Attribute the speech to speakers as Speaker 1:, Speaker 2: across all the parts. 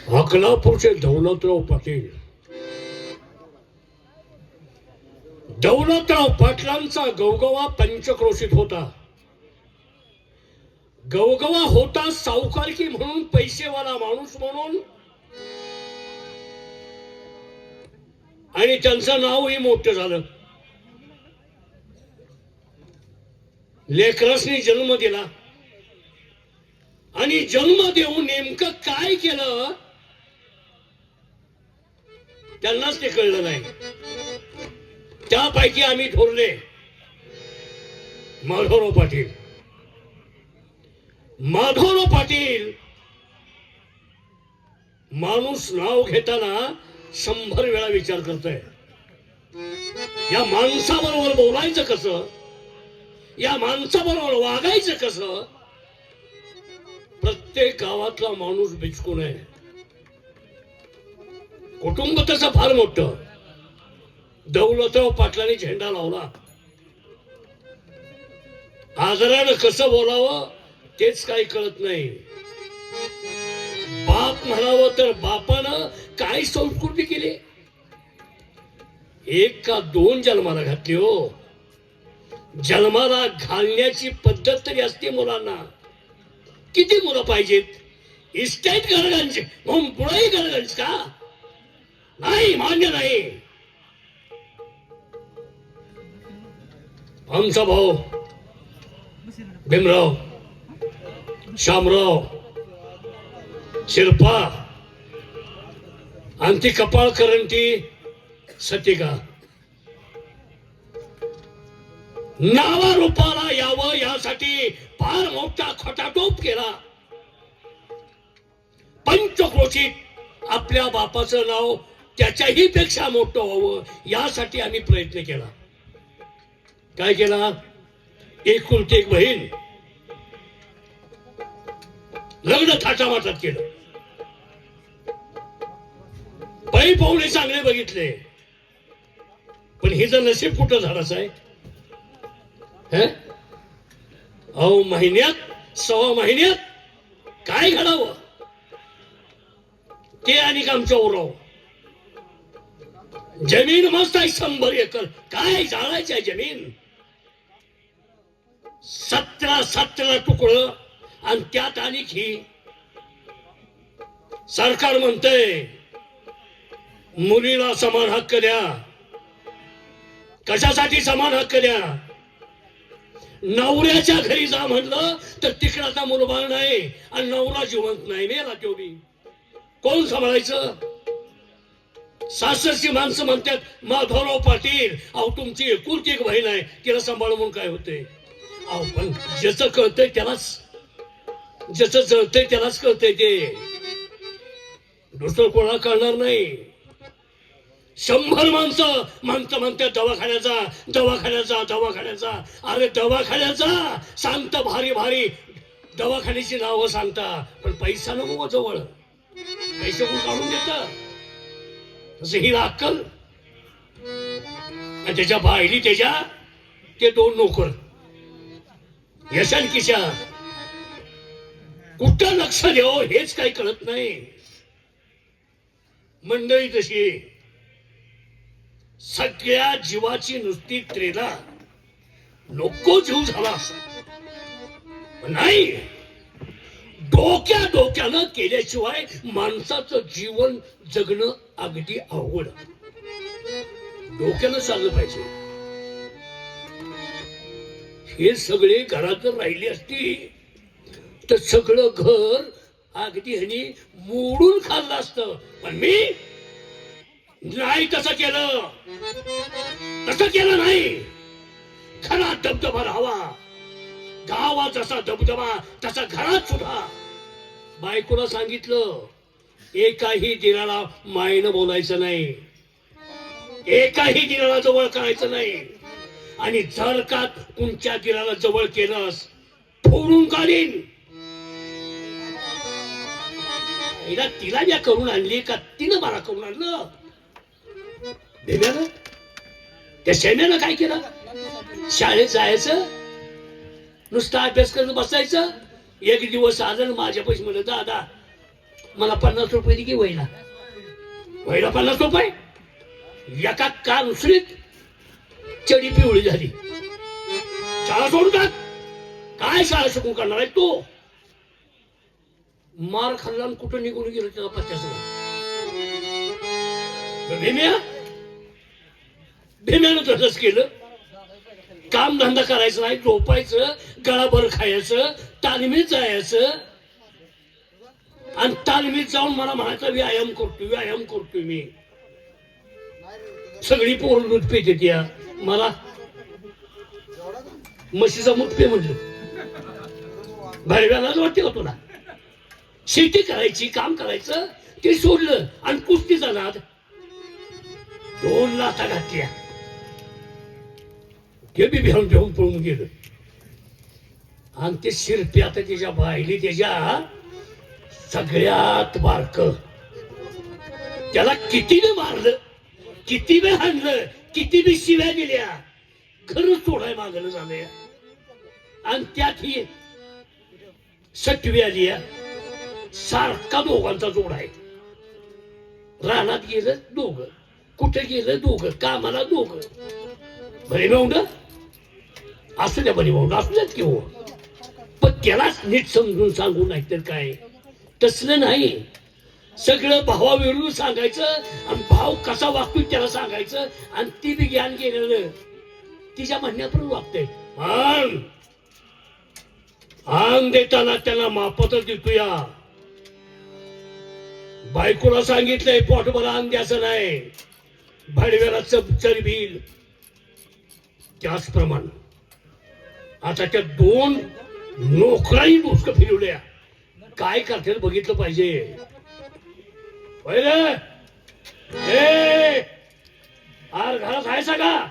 Speaker 1: अकलापूरचे दौलतराव पाटील. दौलतराव पाटलांचा गवगवा पंचक्रोशीत होता. गवगवा होता सावकारकी म्हणून, पैसेवाला माणूस म्हणून, आणि त्यांचं नावही मोठं झालं. लेकरासनी जन्म दिला आणि जन्म देऊन नेमकं काय केलं त्यांनाच ते कळलं नाही. त्यापैकी आम्ही ठरले माधवराव पाटील. माधवराव पाटील माणूस नाव घेताना 100 वेळा विचार करतोय. या माणसाबरोबर बोलायचं कसं, या माणसाबरोबर वागायचं कसं. प्रत्येक गावातला माणूस बिचकून आहे. कुटुंब तसं फार मोठं. दौलतराव पाटलांनी झेंडा लावला. आदरानं कसं बोलावं तेच काही कळत नाही. बाप म्हणावं तर बापानं काय संस्कृती केली. 1 का 2 जन्माला घातली हो. जन्माला घालण्याची पद्धत तरी असते मुलांना. किती मुलं पाहिजेत? इस्टेट गरगंज म्हणून पुढेही गरगंज का? नाही, मान्य नाही. आमचा भाऊ भीमराव, शामराव, शिरपा आणि ती कपाळ करंटी सतिका नावारूपाला यावं यासाठी फार मोठा खटाटोप केला. पंचक्रोशीत आपल्या बापाचं नाव त्याच्याही पेक्षा मोठं व्हावं यासाठी आम्ही प्रयत्न केला. काय केला? एकुलती एक बहीण, लग्न थाटामाटात केलं. बाई पाहुणे चांगले बघितले, पण हिचं नशीब कुठं झाडाचं आहे. अहो, महिन्यात 1.25 महिन्यात काय घडावं ते आणि आमच्या उराव. जमीन मस्त आहे 100 एकर. काय जाळायची आहे जमीन? 17 तुकडं आणि त्यात आणि ही सरकार म्हणतंय मुलीला समान हक्क द्या. कशासाठी समान हक्क द्या? नवऱ्याच्या घरी जा म्हणलं तर तिकडाचा मुलबाळ नाही आणि नवरा जिवंत नाही, मेला तो बी. कोण सांभाळायचं? सासरची माणसं म्हणतात माधवराव पाटील, अहो तुमची एकुलती एक बहीण आहे, तिला सांभाळून म्हणून काय होते? अहो पण ज्याचं कळतंय त्यालाच, ज्याचं जळतंय त्यालाच कळतंय ते. दुसरं कोणाला कळणार नाही. 100 माणसं म्हणतात दवाखान्याचा दवाखान्याचा दवाखान्याचा. अरे दवाखान्याचा सांगता भारी भारी दवाखान्याची नावं सांगता, पण पैसा नको जवळ. पैसे कोण काढून देत? तसं ही अक्कल. आणि त्याच्या बायली त्याच्या ते 2 नोकर यशान किशा. कुठं लक्ष द्यावं हेच काही कळत नाही. मंडळी तशी सगळ्या जीवाची नुसती त्रेला. नको जीव झाला असं नाही. डोक्यानं केल्याशिवाय माणसाचं जीवन जगणं अगदी अवघड. डोक्यानं चाललं पाहिजे. हे सगळे घरात जर राहिली असती तर सगळं घर अगदी ह्यानी मोडून खाल्लं असतं. पण मी नाही तसं केलं. तसं केलं नाही. खरा दबदबा राहावा. गावात जसा दबदबा तसा घरात सुद्धा. बायकोला सांगितलं एकाही दिराला मायनं बोलायचं नाही, एकाही दिराला जवळ करायचं नाही. आणि जर का तुमच्या दिराला जवळ केलंस फोडून काढीन. तिला ज्या करून आणली का तिनं मला करून आणलं. भेम्यानं त्या शेम्यानं काय केलं? शाळेत जायचं, नुसता अभ्यास करत बसायचं. एक दिवस आलं माझ्या पैसे म्हणलं दादा मला 50 रुपये दे की वहिला 50 रुपये. एका कानसरीत चडी पिवळी झाली. शाळा सोडून टाक. काय शाळा शिकून करणार आहे तो. मार खाल्ला आणि कुठं निघून गेलो त्याचा पत्त्याच भीम्यानं तसंच केलं. काम धंदा करायचं नाही, झोपायचं, गळाभर खायचं, तालमीत जायचं आणि तालमीत जाऊन मला म्हणायचं व्यायाम करतोय मी. सगळी पोरं दूध पेते त्या मला म्हशीचा मूत पे म्हणलं. भरव्यालाच वाटते का तुला. शेती करायची, काम करायचं ते सोडलं आणि कुस्तीचा नाद. 2 लाथा घातल्या. ते बी भेऊन पळून गेलं. आणि ते शिरपी आता त्याच्या बायली त्याच्या सगळ्यात बारक. त्याला किती बी मारलं, किती बी हाणलं, किती बी शिव्या दिल्या, खरंच सोडाय मागलं झालंय. आणि त्यात ही सटवी आली. सारखा दोघांचा जोड आहे. रानात गेलं दोघं, कुठे गेलं दोघं, कामाला दोघं. बरे भाऊंड असू द्या, बरे भाऊंड असू द्यात किंवा. पण त्यालाच नीट समजून सांगू नाही तर काय. तसलं नाही. सगळं भावाविरुद्ध सांगायचं आणि भाव कसा वागतोय त्याला सांगायचं. आणि ती बी ज्ञान गेलेलं तिच्या म्हणण्यापर्यंत वागतंय. अंग देताना त्याला मापतच देतोया. बायकोला सांगितलंय पोटभर अंग द्यायचं नाही, भाडव्याला चरबील. त्याचप्रमाणे आता त्या 2 नोकराही डोसकं फिरवल्या. काय करतील बघितलं पाहिजे. आर घरात आहे सगळा.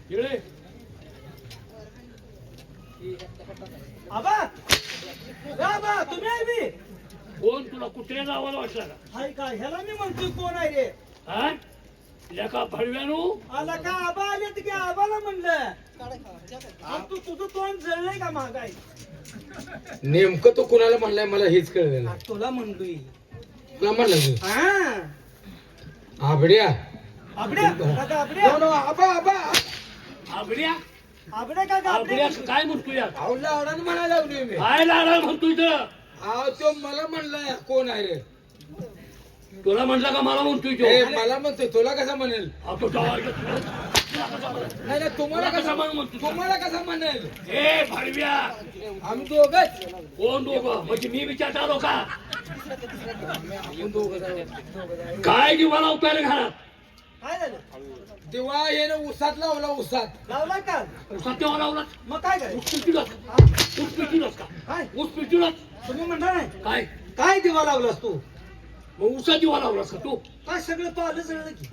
Speaker 1: इकडे
Speaker 2: आबा तुम्ही आहे बी.
Speaker 1: कोण तुला कुठल्या नावाला वाटला का.
Speaker 2: हाय का ह्याला मी म्हणतोय कोण आहे रे.
Speaker 1: हा लेका भडव्यानो
Speaker 2: आला का आबा आले की आबाला म्हणलं. तू तुझं तोंड जळलंय का मागाय.
Speaker 3: नेमकं तो कुणाला म्हणलाय मला हेच कळलं नाही.
Speaker 2: तुला म्हणतोय.
Speaker 3: तुला म्हणलं
Speaker 2: हा
Speaker 3: आबड्या
Speaker 2: आबड्या काका आबड्या.
Speaker 3: आबा आबा
Speaker 1: आबड्या
Speaker 2: आबड्या काका
Speaker 1: आबड्या
Speaker 2: आबड्या.
Speaker 1: काय म्हणतोय यार.
Speaker 3: अहो लाडानं म्हणायला लागलोय मी.
Speaker 1: काय लाडा म्हणतोय तर.
Speaker 3: अहो तो मला म्हणलाय कोण आहे रे.
Speaker 1: तुला म्हटलं का मला म्हणतोय तो.
Speaker 3: ए, मला म्हणतोय तुला कसा म्हणेल.
Speaker 1: आपण जावायला
Speaker 3: नाही नाही तुम्हाला
Speaker 1: कसा
Speaker 3: कसा
Speaker 1: म्हणतो.
Speaker 3: तुम्हाला कसा म्हणेल.
Speaker 1: ए भडव्या
Speaker 3: आम्ही दोघच
Speaker 1: कोण दोघं म्हणजे मी विचारत आलो का.
Speaker 3: आपण दोघं
Speaker 1: काय जीवाला उतारे घरात.
Speaker 2: काय झालं.
Speaker 3: तेव्हा येणं उसात लावला उसात
Speaker 2: लावला का.
Speaker 1: सत्य लावला
Speaker 2: मग काय काय.
Speaker 1: ऊस पिटूलास का.
Speaker 2: काय
Speaker 1: ऊस पिटूलास
Speaker 2: तुम्ही म्हणता नाही
Speaker 1: काय.
Speaker 2: काय दिवा लावलास तू.
Speaker 1: मग ऊसा जीवा लावलास का तू.
Speaker 2: काय सगळं पाहिलं सगळं की.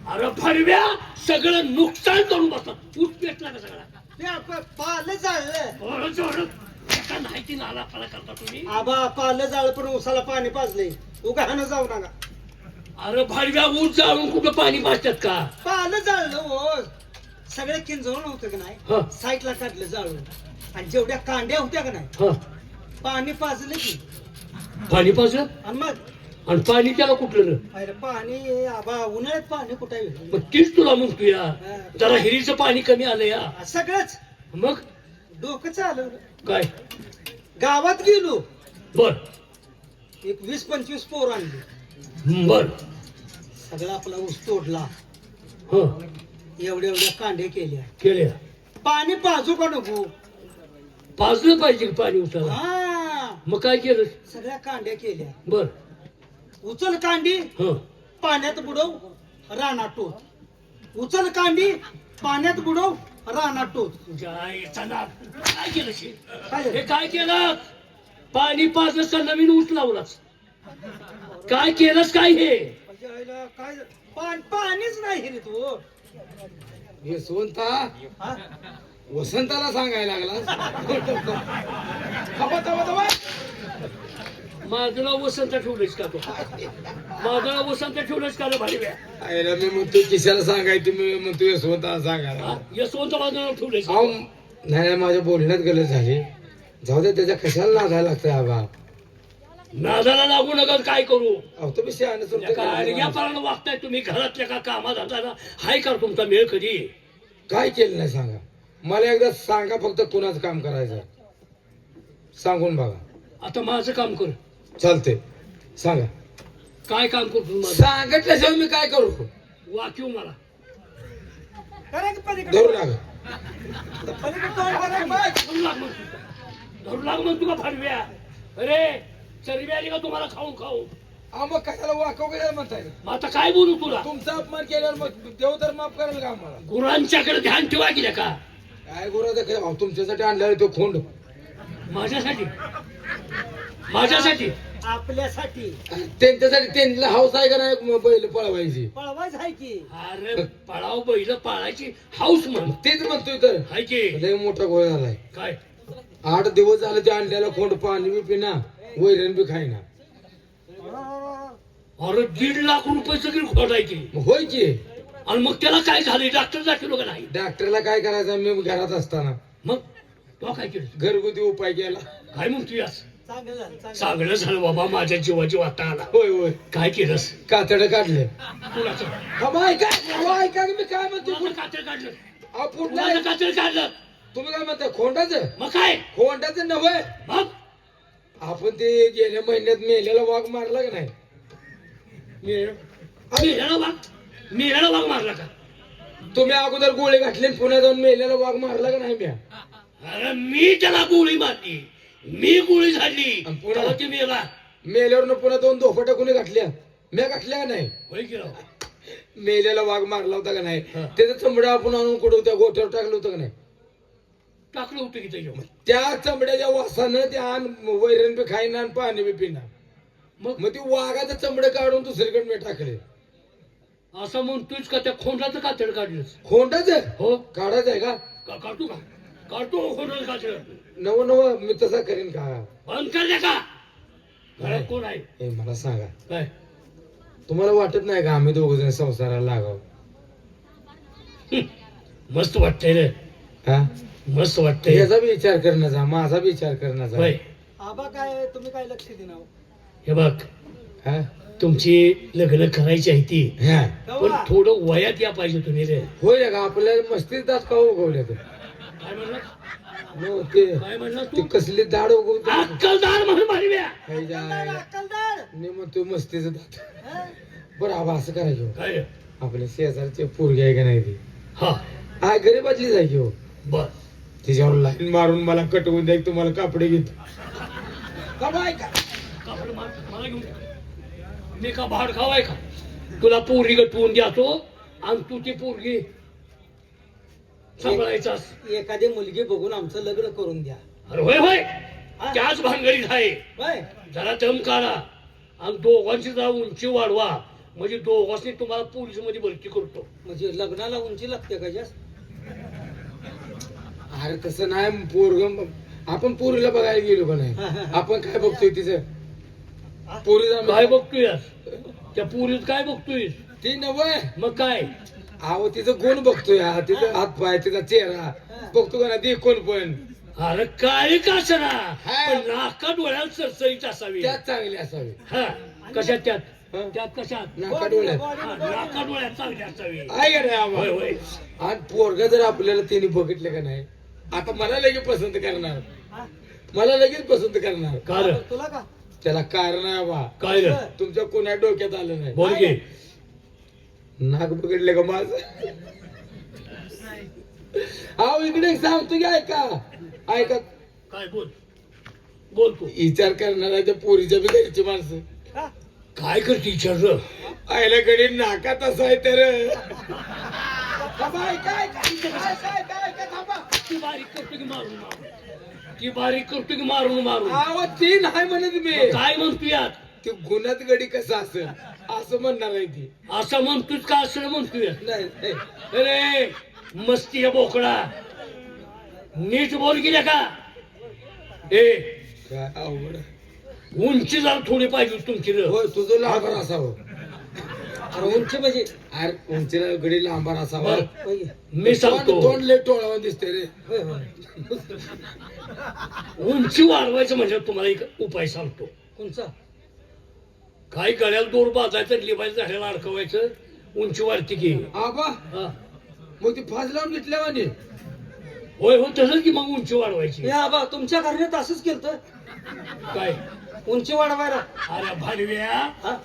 Speaker 1: अरे भडव्या सगळं नुकसान करून बसतात. ऊस पेटला का सगळा.
Speaker 2: ते आपण पालं जाळलं.
Speaker 1: नाही ती नाला फळा करता तुम्ही.
Speaker 2: आबा पालं जाळ पण उसाला पाणी पाजले. तू गहाणं जाऊ नका.
Speaker 1: अरे भडव्या ऊस जाळून कुठं पाणी पाजतात का.
Speaker 2: पालं जाळलं हो. सगळे किंजवून होतं का नाही.
Speaker 1: हा
Speaker 2: साईडला काढलं जाळून. आणि जेवढ्या कांड्या होत्या का नाही
Speaker 1: हा
Speaker 2: पाणी पाजलं की.
Speaker 1: पाणी पाजलं
Speaker 2: आणि मग
Speaker 1: आणि पाणी त्याला कुठलं.
Speaker 2: अरे पाणी आबा उन्हाळ्यात पाणी कुठे आहे.
Speaker 1: मग तीच तुला म्हणतो या. जरा हिरीचं पाणी कमी आलं या.
Speaker 2: सगळंच
Speaker 1: मग
Speaker 2: डोकं चालवलं.
Speaker 1: काय.
Speaker 2: गावात गेलो.
Speaker 1: बर
Speaker 2: एक 20-25 पोर आणली.
Speaker 1: बर
Speaker 2: सगळा आपला ऊस तोडला.
Speaker 1: ह
Speaker 2: एवढ्या कांडे केल्या.
Speaker 1: केल्या.
Speaker 2: पाणी पाजू का नको.
Speaker 1: पाजलं पाहिजे का पाणी उसाला.
Speaker 2: हा
Speaker 1: मग काय केलं.
Speaker 2: सगळ्या कांड्या केल्या.
Speaker 1: बर
Speaker 2: उचल कांडी
Speaker 1: ह
Speaker 2: पाण्यात बुडव रानात टोच. उचल कांडी पाण्यात बुडव रानात टोच.
Speaker 1: काय केलं शे?
Speaker 2: काय
Speaker 1: हे काय केलं. पाणी पाजलंस का नवीन ऊस लावलास. काय केलंस काय हे.
Speaker 2: काय पाणीच नाही रे तू.
Speaker 3: यशवंता
Speaker 2: हा?
Speaker 3: वसंताला सांगायला लागला. थांबा थांबा थांबा.
Speaker 1: माझं नाव वसंत ठेवलंच का तो माझं नाव वसंत ठेवलंच का रे भाडव्या
Speaker 3: आईला मी म्हणतो किशाला सांगायचं मी म्हणतो यशवंत सांगायला
Speaker 1: यशवंत माझं नाव ठेवलंच
Speaker 3: अहो नाही माझ्या बोलण्यात गलत झाली जाऊ दे त्याच्या कशाला लागायला लागतं आबा
Speaker 1: नादाला लागू नका काय करू
Speaker 3: अहो तुम्ही शहाणे सुरते
Speaker 1: या पारानं वागताय तुम्ही घरातल्या का कामात धंदा हाय का तुमचा मेळ कधी
Speaker 3: काय केलं नाही सांगा मला एकदा सांगा फक्त कुणाचं काम करायचं सांगून बघा
Speaker 1: आता माझं काम कर
Speaker 3: चालते सांगा
Speaker 1: काय काम करतो माझं
Speaker 3: सांगितल्याशिवाय मी काय करू
Speaker 1: वाकीव मला
Speaker 2: करा की पलीकडे
Speaker 3: धरू लागा
Speaker 2: पलीकडे तोंड करा की.
Speaker 1: धरू लाग मग तुला फाडव्या अरे चरबी आली का तुम्हाला खाऊन खाऊ
Speaker 3: अहो मग कशाला वाकव गेलं म्हणताय
Speaker 1: मग आता काय बोलू तुला
Speaker 3: तुमचा अपमान केल्यावर मग देव तर माफ करेल का आम्हाला
Speaker 1: गुरांच्याकडे ध्यान ठेवा की का
Speaker 3: काय गुरु तुमच्यासाठी आणलेला तो खोंड
Speaker 1: माझ्यासाठी माझ्यासाठी
Speaker 2: आपल्यासाठी
Speaker 3: त्यांच्यासाठी त्यांना हाऊस आहे का नाही बैल पळवायची
Speaker 2: पळवायच आहे की
Speaker 1: अरे पळाव बैल पाळायची हाऊस म्हण
Speaker 3: तेच म्हणतोय तर
Speaker 1: हाय की
Speaker 3: लय मोठा गोळ झालाय
Speaker 1: काय
Speaker 3: 8 दिवस झाले ते आणलेला खोंड पाणी बी पिना वैरण बी खायना
Speaker 1: अरे 1.5 लाख रुपये सगळी खोटायची
Speaker 3: मग होय की
Speaker 1: आणि मग त्याला काय झाले डॉक्टर दाखवलं का नाही
Speaker 3: डॉक्टरला काय करायचं मी घरात असताना
Speaker 1: मग तो काय केलं
Speaker 3: घरगुती उपाय केला
Speaker 1: काय म्हणतोय आज
Speaker 2: चांगलं झालं चांगलं
Speaker 1: चांगलं झालं बाबा माझ्या जीवाची वाटा आला
Speaker 3: होय होय
Speaker 1: काय केलंस
Speaker 3: कातड काढले
Speaker 1: कुणाचं
Speaker 3: ऐका मी काय म्हणतो
Speaker 1: कुणाचं कातळ काढलं
Speaker 3: अहो, पुढलं
Speaker 1: कुणाचं कातळ काढलं
Speaker 3: तुम्ही काय म्हणता खोंडाचं
Speaker 1: मग काय
Speaker 3: खोंडाचं नव्हे
Speaker 1: मग
Speaker 3: आपण ते गेल्या महिन्यात मेलेला वाघ मारला का नाही
Speaker 1: मेल्याला वाघ मारला का
Speaker 3: तुम्ही अगोदर गोळे घातले आणि पुन्हा जाऊन मेलेला वाघ मारला का नाही म्या
Speaker 1: अरे मी त्याला गोळी मारली मी गोळी झाडली
Speaker 3: आणि पुन्हा?
Speaker 1: तेव्हा ते मेला
Speaker 3: मेल्यावर पुन्हा 2 धोपटा कोणी घातल्या म्या घातल्या का नाही
Speaker 1: होय की राव?
Speaker 3: मेलेला वाघ मारला होता का नाही
Speaker 1: हा.
Speaker 3: त्याचं चमडा आपण आणून कुठं त्या गोठ्यावर टाकलं होतं का नाही
Speaker 1: टाकलं होतं की त्याच्यावर
Speaker 3: त्या चमड्याच्या वासानं त्या वैरण बी खाईना आणि पाणी बी पिना
Speaker 1: मग
Speaker 3: मग ती वाघाचं चमडं काढून दुसरीकडे मी टाकले
Speaker 1: असं म्हणतोयस का त्या खोंडाचं कातड काढलंस
Speaker 3: खोंडाचं
Speaker 1: हो
Speaker 3: काढायचं आहे का
Speaker 1: काढतो का काढतो खोंडाचं कातड
Speaker 3: नव नव मी तसा करीन का
Speaker 1: बंद कर द्या का घरात
Speaker 3: नाही.
Speaker 1: कोण आहे
Speaker 3: हे मला सांगा
Speaker 1: काय
Speaker 3: तुम्हाला वाटत नाही का आम्ही 2 जण संसाराला लागाव
Speaker 1: मस्त वाटतंय रे
Speaker 3: हा
Speaker 1: मस्त वाटतंय
Speaker 3: याचा बी विचार करण्याचा माझा बी विचार करण्याचा
Speaker 1: होय
Speaker 2: आबा काय तुम्ही काय लक्ष देणार
Speaker 1: हे बघ
Speaker 3: हा?
Speaker 1: तुमची लग्न करायची आहे ती
Speaker 3: हा.
Speaker 1: पण थोडं वयात या पाहिजे तुम्ही रे
Speaker 3: होय का आपल्याला मस्तीच दात का उगवल्या तर
Speaker 1: काय म्हणलं
Speaker 3: no, ते
Speaker 1: काय म्हणलं
Speaker 3: ते
Speaker 1: तू
Speaker 3: कसली दाड उगवते
Speaker 1: अक्कलदार म्हणून मारव्या
Speaker 2: अक्कलदार
Speaker 3: म्हणतो मस्तीचं दात
Speaker 2: हं?
Speaker 3: बरं आबा असं करायचं
Speaker 1: काय रे?
Speaker 3: आपल्या शेजारचे पोरगी आहे का नाही ती
Speaker 1: हा
Speaker 3: हा गरीबातली जायची हो
Speaker 1: बर
Speaker 3: तिच्यावर लाईन मारून मला कटवून द्या तुम्हाला कापडे घेतो का बाय का
Speaker 1: कापड मला घेऊन मी का भाड खावाय का तुला पोरगी गटवून द्यातो आणि तू ती पोरगी सांभाळायचास
Speaker 2: एखादी मुलगी बघून आमचं लग्न करून द्या
Speaker 1: अरे होय होय त्याच भानगडीत आहे
Speaker 2: होय
Speaker 1: जरा दम काढा आणि दोघांची जरा उंची वाढवा म्हणजे दोघांनी तुम्हाला पोलीस मध्ये भरती करतो
Speaker 2: म्हणजे लग्नाला उंची लागते का जास्त
Speaker 3: अरे तसं नाही पोरग आपण पोरीला बघायला गेलो का नाही आपण काय बघतोय तिचं पोरीला
Speaker 1: काय बघतोय त्या पोरीत काय बघतोय
Speaker 3: ती नव्हे
Speaker 1: मग काय
Speaker 3: अहो तिचं गुण बघतोय हा तिचं हात पाय तिचा चेहरा बघतो का ना ती कोण पण
Speaker 1: अरे काय का असना
Speaker 3: हा.
Speaker 1: पण नाका डोळ्यात सरसरीत असावी
Speaker 3: त्यात चांगली असावी
Speaker 1: हा कशात त्यात
Speaker 3: हा?
Speaker 1: त्यात कशात
Speaker 3: नाका डोळ्यात
Speaker 1: हा, नाका डोळ्यात चांगली असावी
Speaker 3: आहे का नाही आबा?
Speaker 1: होय होय
Speaker 3: आणि पोरग जर आपल्याला तिने बघितलं का नाही आता मला लगेच पसंत करणार मला लगेच पसंत करणार
Speaker 1: का रे?
Speaker 2: तुला का
Speaker 3: त्याला कारण आहे बा
Speaker 1: काय रे
Speaker 3: तुमच्या कोणा डोक्यात आलं नाही
Speaker 1: बोल की
Speaker 3: नाक बघितलं का माझ अहो इकडे सांगतो की ऐका ऐका
Speaker 1: काय बोल बोल तू
Speaker 3: विचार करणारा त्या पोरीच्या बी घरची माणसं
Speaker 2: हा?
Speaker 1: काय करते विचार
Speaker 3: आयला गडी नाकात असाय तर
Speaker 1: ती बारीक करतो की मारून मारून ती बारीक करतो की मारून मारून
Speaker 3: आवाज ती नाही म्हणत मी
Speaker 1: काय म्हणतो यात
Speaker 3: ती गुन्ह्यात गडी कसं असेल असं म्हणणार आहे ती
Speaker 1: असं म्हणतोस का असं म्हणतोय
Speaker 3: नाही नाही.
Speaker 1: अरे मस्ती आहे बोकडा नीट बोल गेल्या का ए
Speaker 3: काय अवघड
Speaker 1: उंची जरा थोडी पाहिजे होती तुमची र.
Speaker 3: होय तुझं लांबार असावं.
Speaker 2: अरे उंची म्हणजे
Speaker 3: अरे उंचीला गडी लांबार असावा.
Speaker 1: बरं,
Speaker 2: होय
Speaker 1: मी सांगतो
Speaker 3: तोंड लय टोळावं दिसते रे.
Speaker 2: होय होय.
Speaker 1: उंची वाढवायचं म्हणजे तुम्हाला एक उपाय सांगतो.
Speaker 2: कोणचा?
Speaker 1: काही गळ्याला दोर बाजायचं लिंबाच्या झाडाला अडकवायचं उंची वाढते की.
Speaker 3: आबा
Speaker 1: हा.
Speaker 3: मग ती फाज लावून घेतल्या वाणी.
Speaker 1: होय हो तसंच की मग उंची वाढवायची.
Speaker 2: या बा तुमच्या घरात असंच केलं
Speaker 1: काय
Speaker 2: उंची वाढवायला.
Speaker 1: अरे भाडव्या
Speaker 2: हा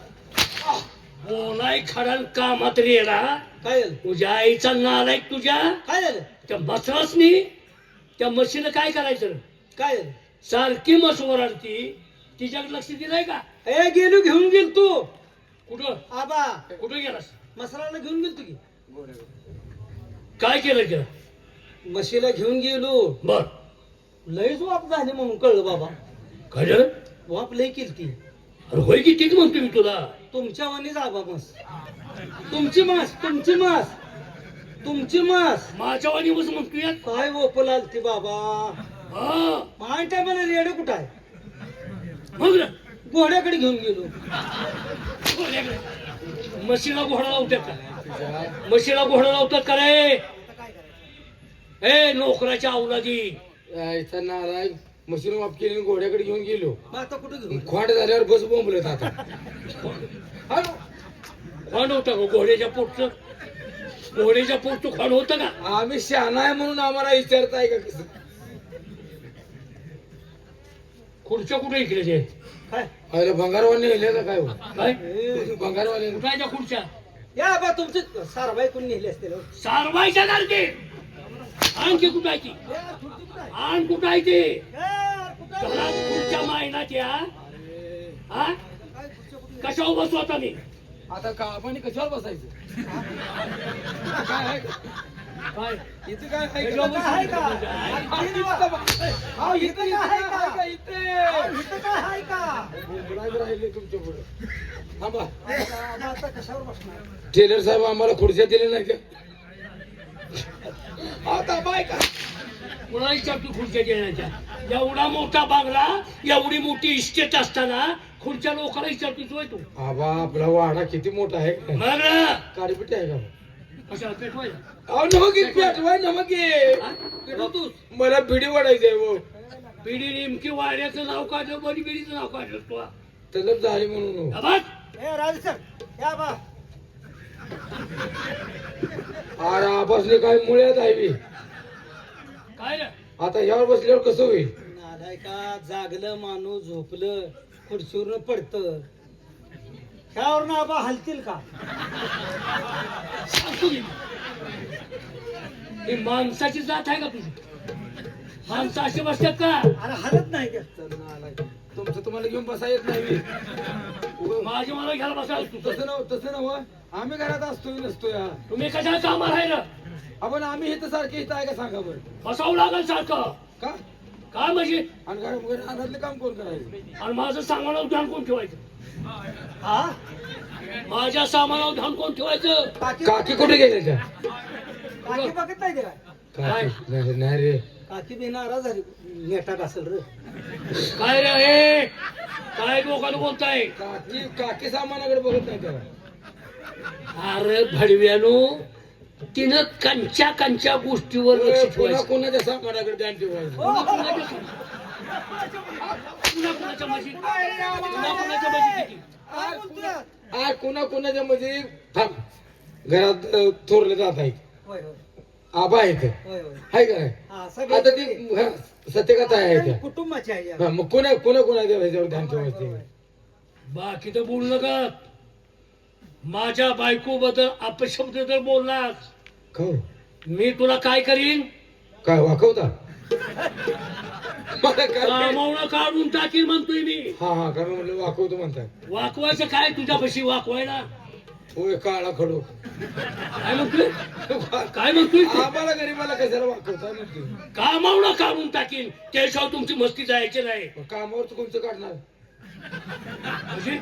Speaker 1: बोलाय खडाल कामात रेला.
Speaker 2: काय झालं?
Speaker 1: तुझ्या आईचा नालायक तुझ्या
Speaker 2: काय झालं?
Speaker 1: त्या मसरासनी त्या म्हशीनं काय करायचं
Speaker 2: काय झालं?
Speaker 1: सारखी म्हस ओरडती तिच्याकडे लक्ष दिलंय का?
Speaker 2: ए गेलो घेऊन गेल तू.
Speaker 1: कुठं
Speaker 2: आबा
Speaker 1: कुठं गेलास?
Speaker 2: मसाला घेऊन गेल तू की.
Speaker 1: काय केलं केलं?
Speaker 2: म्हशीला घेऊन गेलो.
Speaker 1: बर
Speaker 2: लयच वाप झाली म्हणून कळलं बाबा.
Speaker 1: काय झालं?
Speaker 2: वाप लय केलती.
Speaker 1: अरे होय की ठीक म्हणतो मी तुला.
Speaker 2: तुमच्या वनीच आबा मस. तुमची मास तुमची मास तुमची मास.
Speaker 1: माझ्या वाणी बस म्हणतोय.
Speaker 2: काय ओपल आलती बाबा.
Speaker 1: हा
Speaker 2: माय टायमाला रेड कुठं आहे?
Speaker 1: मग ना
Speaker 2: घोड्याकडे घेऊन गेलो.
Speaker 1: घोड्याकडे. म्हशीला घोडा लावतात का? म्हशीला घोडा लावतात का रे? ए नोकराच्या अवलादी.
Speaker 3: यायचा नाराय मशीन वाप केली आणि घोड्याकडे घेऊन गेलो.
Speaker 2: मग आता कुठं घेऊन?
Speaker 3: खोंड झाल्यावर बस बोंबलत आता.
Speaker 1: खोंड होतं का घोड्याच्या पोटचं? घोड्याच्या पोटचं खोंड होतं का?
Speaker 3: आम्ही शहाणा आहे म्हणून आम्हाला विचारताय का कसं?
Speaker 1: खुर्च्या कुठे इकडे ते?
Speaker 2: काय?
Speaker 3: अरे भंगारवाले नेले काय हो?
Speaker 1: काय
Speaker 2: ए,
Speaker 3: भंगारवाले
Speaker 1: कुठायच्या खुर्च्या?
Speaker 2: या बा तुमचे सारबाई कोण नेले असते ना?
Speaker 1: सारवायच्या गारते. आणखी कुठायची? आण कुठायची? घरात खुर्च्या मायना त्या. हा कशावर बसू आता मी?
Speaker 3: आता का आपण कशावर बसायचं? काय आहे?
Speaker 1: काय
Speaker 3: इथं काय आहे
Speaker 1: कशावर
Speaker 3: का?
Speaker 2: आहे का?
Speaker 3: अहो, इथं आहे का? इथे
Speaker 2: इथं काय आहे का?
Speaker 3: बोंबलायला राहिले तुमच्या पुढे. थांबा.
Speaker 2: आता कशावर बसणार?
Speaker 3: टेलर साहेब आम्हाला खुर्च्या दिल्या नाही का? आता बाय का?
Speaker 1: कुणाला विचारतो खुर्च्या देण्याच्या? एवढा मोठा बांगला एवढी मोठी इस्टेट असताना खुर्च्या लोकांना विचारतोच होय तू?
Speaker 3: आबा आपला वाडा किती मोठा आहे.
Speaker 1: मग
Speaker 3: काडीपिटी आहे का?
Speaker 1: कशाला पेटवायला?
Speaker 3: अहो नमकी पेटवाय नमकी.
Speaker 1: पेटवतोस?
Speaker 3: मला बिडी वाढायचंय हो.
Speaker 1: पिढी नेमकी वाड्याचं नाव काढलं बरी पिढीचं नाव काढलं तू हा?
Speaker 3: तलब झाली म्हणून.
Speaker 1: बघ
Speaker 2: ए राज सर या बा.
Speaker 3: अरे आबासने काय मुळ्यात आहे.
Speaker 1: काय रे?
Speaker 3: आता यावर बसल्यावर कसं होईल?
Speaker 2: नालाय का जागलं माणूस झोपलं खुर्चीवरनं पडत. ह्यावर ना आबा हलतील का?
Speaker 1: सांगतो मी. ही माणसाची जात आहे का तुझी? माणसं अशी बसतात का?
Speaker 2: अरे हलत नाही का?
Speaker 3: तुमचं तुम्हाला घेऊन बसा येत नाही.
Speaker 1: माझी मला घ्यायला बसायला तू
Speaker 3: तसं नव आम्ही घरात असतोय नसतोय.
Speaker 1: तुम्ही कशाला कामाला राहिलं?
Speaker 3: आपण आम्ही इथं सारखे इथं आहे का सांगा बरं?
Speaker 1: बसावं लागेल सारखं.
Speaker 3: का?
Speaker 1: काय म्हणजे?
Speaker 3: आणि घरातलं काम कोण करायचं?
Speaker 1: आणि माझं सामानावर ध्यान कोण ठेवायचं?
Speaker 2: हा
Speaker 1: माझ्या सामानावर ध्यान कोण ठेवायचं?
Speaker 2: काकी
Speaker 3: काकी कुठे गेले त्या?
Speaker 2: काकी बघत नाही ते काय?
Speaker 1: काय?
Speaker 3: नाही रे.
Speaker 2: काकी बी नाराज झाली. नेटाक असेल रे.
Speaker 1: काय रे हे? काय लोकांना बोलताय?
Speaker 3: काकी सामानाकडे बघत नाही त्याला.
Speaker 1: अरे भडव्यानो तिनं कंच्या गोष्टीवर लक्ष
Speaker 3: पुन्हा
Speaker 1: ठेवायचं.
Speaker 3: कोणाच्या सामानाकडे ध्यान ठेवायचं?
Speaker 1: कुणाच्या मशीद? कुणाच्या मशीद?
Speaker 2: काय बोलतोय?
Speaker 3: आज कोणाच्या म्हणजे थांब घरात थोरले जात आहे.
Speaker 2: होय होय
Speaker 3: आबा आहेत
Speaker 2: होय होय.
Speaker 3: हाय का नाही?
Speaker 2: हा
Speaker 3: आता
Speaker 2: सगळे
Speaker 3: ती सत्यकथा आहे त्या.
Speaker 2: कुटुंबाची आहे या.
Speaker 3: हा, मग कोणाच्या ह्याच्यावर ध्यान ठेवायचं?
Speaker 1: बाकी तर बोलू नका. माझ्या बायको बद्दल अपशब्द जर बोललास
Speaker 3: खाऊ
Speaker 1: मी तुला काय करीन?
Speaker 3: काय वाकवता? मला काय
Speaker 1: कामावणं काढून टाकीन म्हणतोय मी.
Speaker 3: हा कारण म्हणलं वाकवतो म्हणताय.
Speaker 1: वाकवायचं काय तुझ्यापाशी वाकवायला?
Speaker 3: होय काळा खडू.
Speaker 1: काय म्हणतोय? काय म्हणतोय तू?
Speaker 3: आम्हाला गरीबाला कशाला वाकवता म्हणते.
Speaker 1: कामावणं काढून टाकीन त्याशिवाय तुमची मस्ती जायची नाही.
Speaker 3: कामावर कोणतं काढणार?
Speaker 1: म्हणजे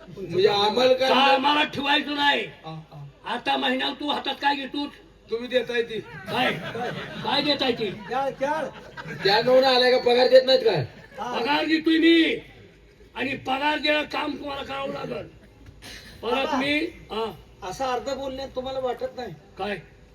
Speaker 3: म्हणजे आम्हाला काय
Speaker 1: कामाला ठेवायचं नाही.
Speaker 3: हा, हा.
Speaker 1: आता महिन्याला तू हातात काय घेतो?
Speaker 3: तुम्ही देताय ती
Speaker 1: काय काय देताय ती?
Speaker 2: चाल चाल.
Speaker 3: त्या नोंद आलाय का पगार देत नाहीत काय?
Speaker 2: हा.
Speaker 1: पगार देतोय मी आणि पगार देणं काम तुम्हाला करावं लागल. परत
Speaker 2: बाबा.
Speaker 1: मी
Speaker 2: असं अर्ध बोलण्यात तुम्हाला वाटत नाही
Speaker 1: काय